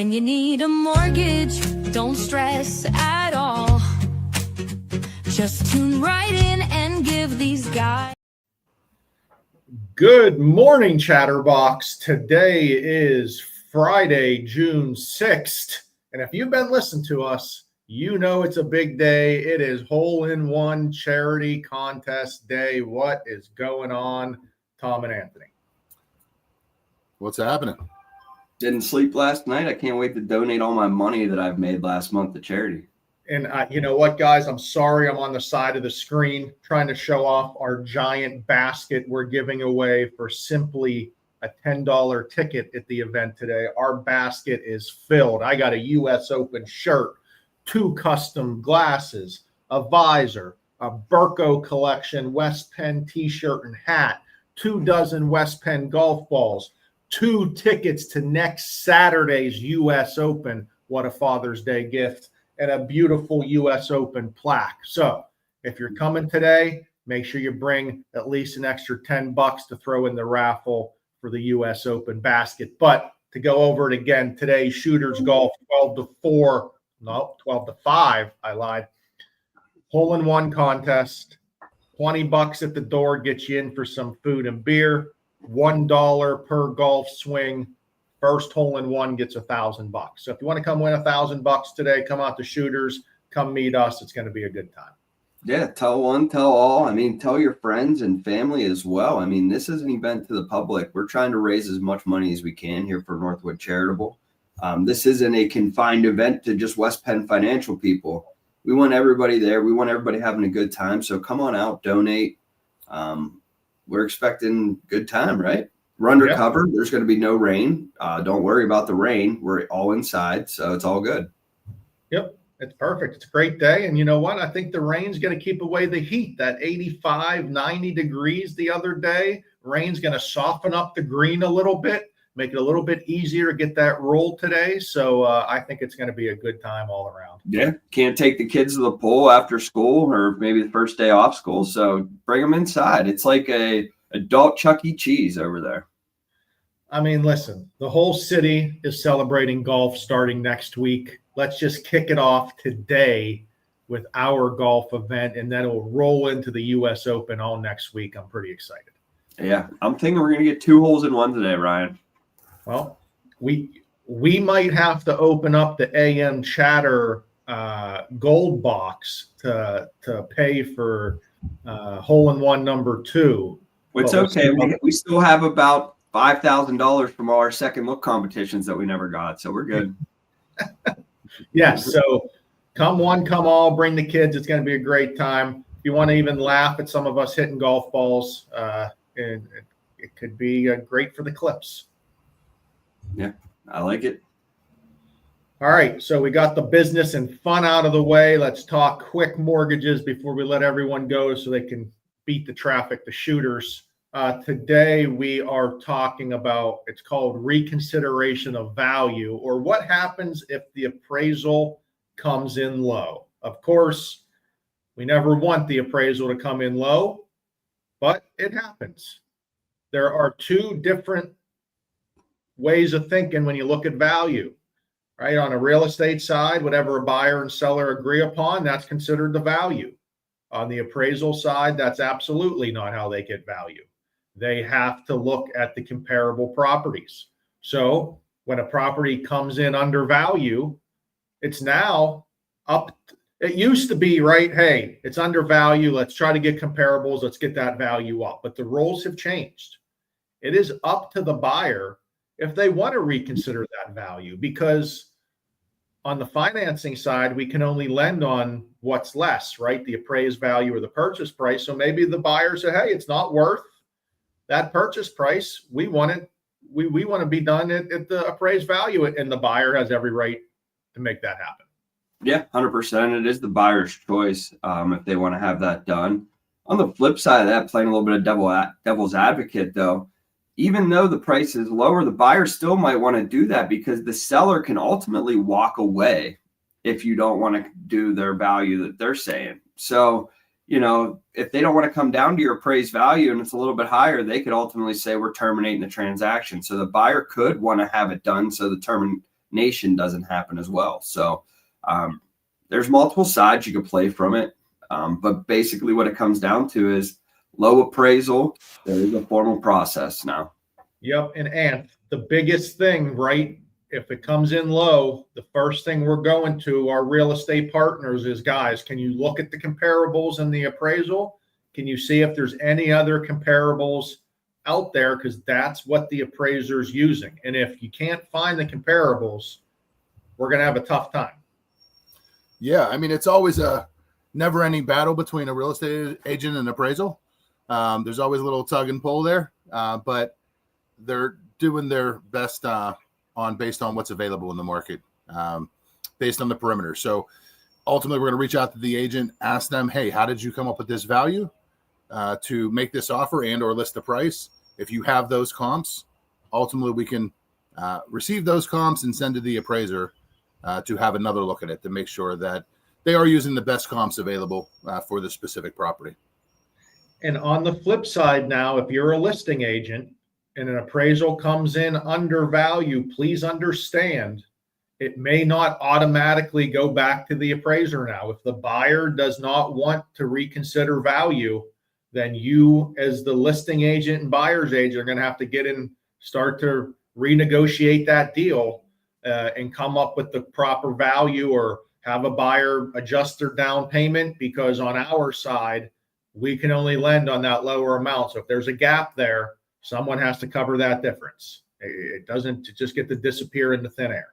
When you need a mortgage, don't stress at all. Just tune right in and give these guys. Good morning, Chatterbox. Today is Friday, June 6th. And if you've been listening to us, you know it's a big day. It is hole-in-one charity contest day. What is going on, Tom and Anthony? What's happening? Didn't sleep last night. I can't wait to donate all my money that I've made last month to charity. And you know what, guys? I'm sorry I'm on the side of the screen trying to show off our giant basket we're giving away for simply a $10 ticket at the event today. Our basket is filled. I got a U.S. Open shirt, 2 custom glasses, a visor, a Burko collection West Penn t-shirt and hat, 2 dozen West Penn golf balls, 2 tickets to next Saturday's U.S. Open. What a Father's Day gift. And a beautiful U.S. Open plaque. So if you're coming today, make sure you bring at least an extra $10 to throw in the raffle for the U.S. Open basket. But to go over it again, today, Shooters Golf 12-4, no, 12-5, I lied. Hole-in-one contest, $20 at the door gets you in for some food and beer, $1 per golf swing. First hole-in-one gets $1,000. So if you want to come win $1,000 today, come out to Shooters, come meet us. It's going to be a good time. Yeah, tell one, tell all. I mean, tell your friends and family as well. I mean, this is an event to the public. We're trying to raise as much money as we can here for Northwood Charitable. This isn't a confined event to just West Penn financial people. We want everybody there. We want everybody having a good time. So come on out, donate. We're expecting good time, right? We're under cover. There's going to be no rain. Don't worry about the rain. We're all inside, so it's all good. Yep, it's perfect. It's a great day. And you know what? I think the rain's going to keep away the heat. That 85, 90 degrees the other day, rain's going to soften up the green a little bit, make it a little bit easier to get that roll today. So I think it's going to be a good time all around. Yeah, can't take the kids to the pool after school or maybe the first day off school, so bring them inside. It's like a adult Chuck E. Cheese over there. I mean, listen, the whole city is celebrating golf starting next week. Let's just kick it off today with our golf event, and then it'll roll into the U.S. Open all next week. I'm pretty excited. Yeah, I'm thinking we're going to get 2 holes in one today, Ryan. Well, we might have to open up the AM Chatter gold box to pay for hole-in-one number 2. It's okay. We still have about $5,000 from all our second look competitions that we never got, so we're good. Yes, so come one, come all, bring the kids. It's going to be a great time. If you want to even laugh at some of us hitting golf balls, it could be great for the clips. Yeah, I like it. All right, so we got the business and fun out of the way. Let's talk quick mortgages before we let everyone go so they can beat the traffic, the Shooters. Today we are talking about, it's called reconsideration of value, or what happens if the appraisal comes in low. Of course, we never want the appraisal to come in low, but it happens. There are 2 different ways of thinking when you look at value, right? On a real estate side, whatever a buyer and seller agree upon, that's considered the value. On the appraisal side, that's absolutely not how they get value. They have to look at the comparable properties. So when a property comes in under value, it's now up. It used to be, right, hey, it's under value. Let's try to get comparables. Let's get that value up. But the roles have changed. It is up to the buyer if they want to reconsider that value, because on the financing side, we can only lend on what's less, right? The appraised value or the purchase price. So maybe the buyer say, hey, it's not worth that purchase price. We want it. We want to be done at the appraised value, and the buyer has every right to make that happen. Yeah, 100%. It is the buyer's choice if they want to have that done. On the flip side of that, playing a little bit of devil's advocate, though, even though the price is lower, the buyer still might want to do that because the seller can ultimately walk away if you don't want to do their value that they're saying. So, you know, if they don't want to come down to your appraised value and it's a little bit higher, they could ultimately say we're terminating the transaction. So the buyer could want to have it done so the nation doesn't happen as well. So there's multiple sides you could play from it. But basically what it comes down to is low appraisal. There is a formal process now. Yep. And the biggest thing, right? If it comes in low, the first thing we're going to our real estate partners is, guys, can you look at the comparables in the appraisal? Can you see if there's any other comparables out there? Because that's what the appraiser's using. And if you can't find the comparables, we're going to have a tough time. Yeah. I mean, it's always a never ending battle between a real estate agent and appraisal. There's always a little tug and pull there, but they're doing their best based on what's available in the market, based on the perimeter. So ultimately, we're going to reach out to the agent, ask them, hey, how did you come up with this value to make this offer and or list the price? If you have those comps, ultimately we can receive those comps and send to the appraiser to have another look at it to make sure that they are using the best comps available for the specific property. And on the flip side now, if you're a listing agent and an appraisal comes in under value, please understand it may not automatically go back to the appraiser now. If the buyer does not want to reconsider value, then you as the listing agent and buyer's agent are going to have to get in, start to renegotiate that deal and come up with the proper value, or have a buyer adjust their down payment, because on our side, we can only lend on that lower amount. So if there's a gap there, someone has to cover that difference. It doesn't just get to disappear into thin air.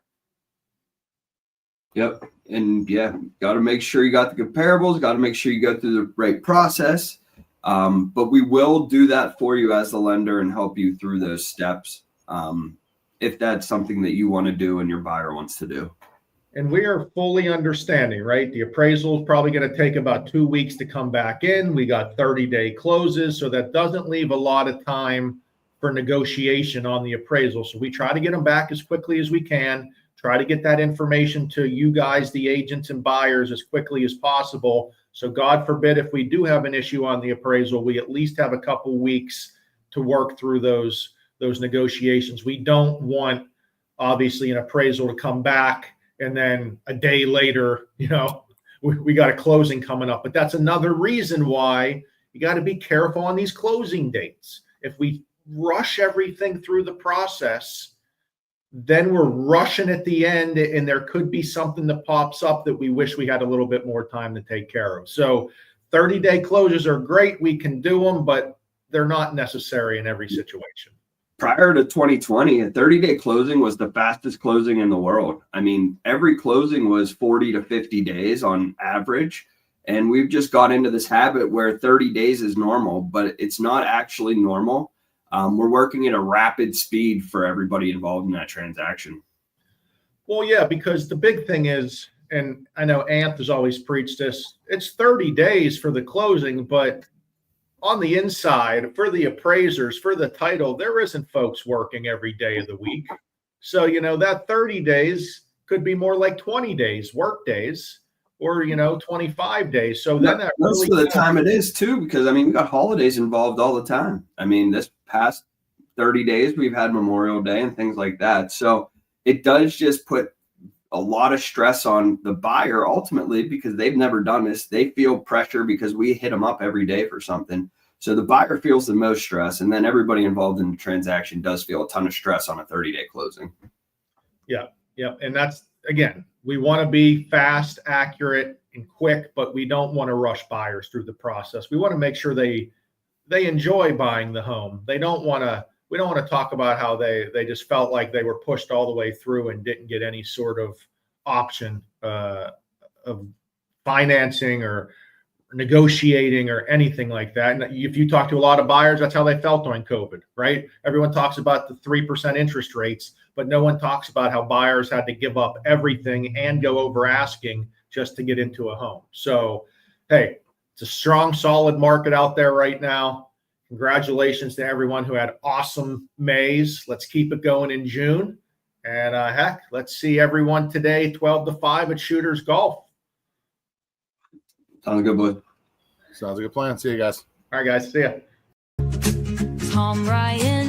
Yep. And yeah, got to make sure you got the comparables, got to make sure you go through the right process. But we will do that for you as the lender and help you through those steps if that's something that you want to do and your buyer wants to do. And we are fully understanding, right? The appraisal is probably going to take about 2 weeks to come back in. We got 30-day closes, so that doesn't leave a lot of time for negotiation on the appraisal. So we try to get them back as quickly as we can, try to get that information to you guys, the agents and buyers, as quickly as possible. So God forbid, if we do have an issue on the appraisal, we at least have a couple weeks to work through those negotiations. We don't want, obviously, an appraisal to come back and then a day later, we got a closing coming up. But that's another reason why you got to be careful on these closing dates. If we rush everything through the process, then we're rushing at the end, and there could be something that pops up that we wish we had a little bit more time to take care of. So 30-day closes are great. We can do them, but they're not necessary in every situation. Prior to 2020, a 30-day closing was the fastest closing in the world. I mean, every closing was 40 to 50 days on average. And we've just got into this habit where 30 days is normal, but it's not actually normal. We're working at a rapid speed for everybody involved in that transaction. Well, yeah, because the big thing is, and I know Anth has always preached this, it's 30 days for the closing, but on the inside, for the appraisers, for the title, there isn't folks working every day of the week. So, that 30 days could be more like 20 days, work days, or, 25 days. So then that most really of the time it is too, because we got holidays involved all the time. This past 30 days, we've had Memorial Day and things like that. So it does just put a lot of stress on the buyer ultimately, because they've never done this. They feel pressure because we hit them up every day for something. So the buyer feels the most stress, and then everybody involved in the transaction does feel a ton of stress on a 30-day closing. Yeah. And that's, again, we want to be fast, accurate, and quick, but we don't want to rush buyers through the process. We want to make sure they enjoy buying the home. We don't want to talk about how they just felt like they were pushed all the way through and didn't get any sort of option of financing or negotiating or anything like that. And if you talk to a lot of buyers, that's how they felt during COVID, right? Everyone talks about the 3% interest rates, but no one talks about how buyers had to give up everything and go over asking just to get into a home. So, hey, it's a strong, solid market out there right now. Congratulations to everyone who had awesome Mays. Let's keep it going in June. And heck, let's see everyone today, 12 to 5 at Shooters Golf. Sounds good, boy. Sounds like a plan. See you guys. All right, guys. See ya. Tom Ryan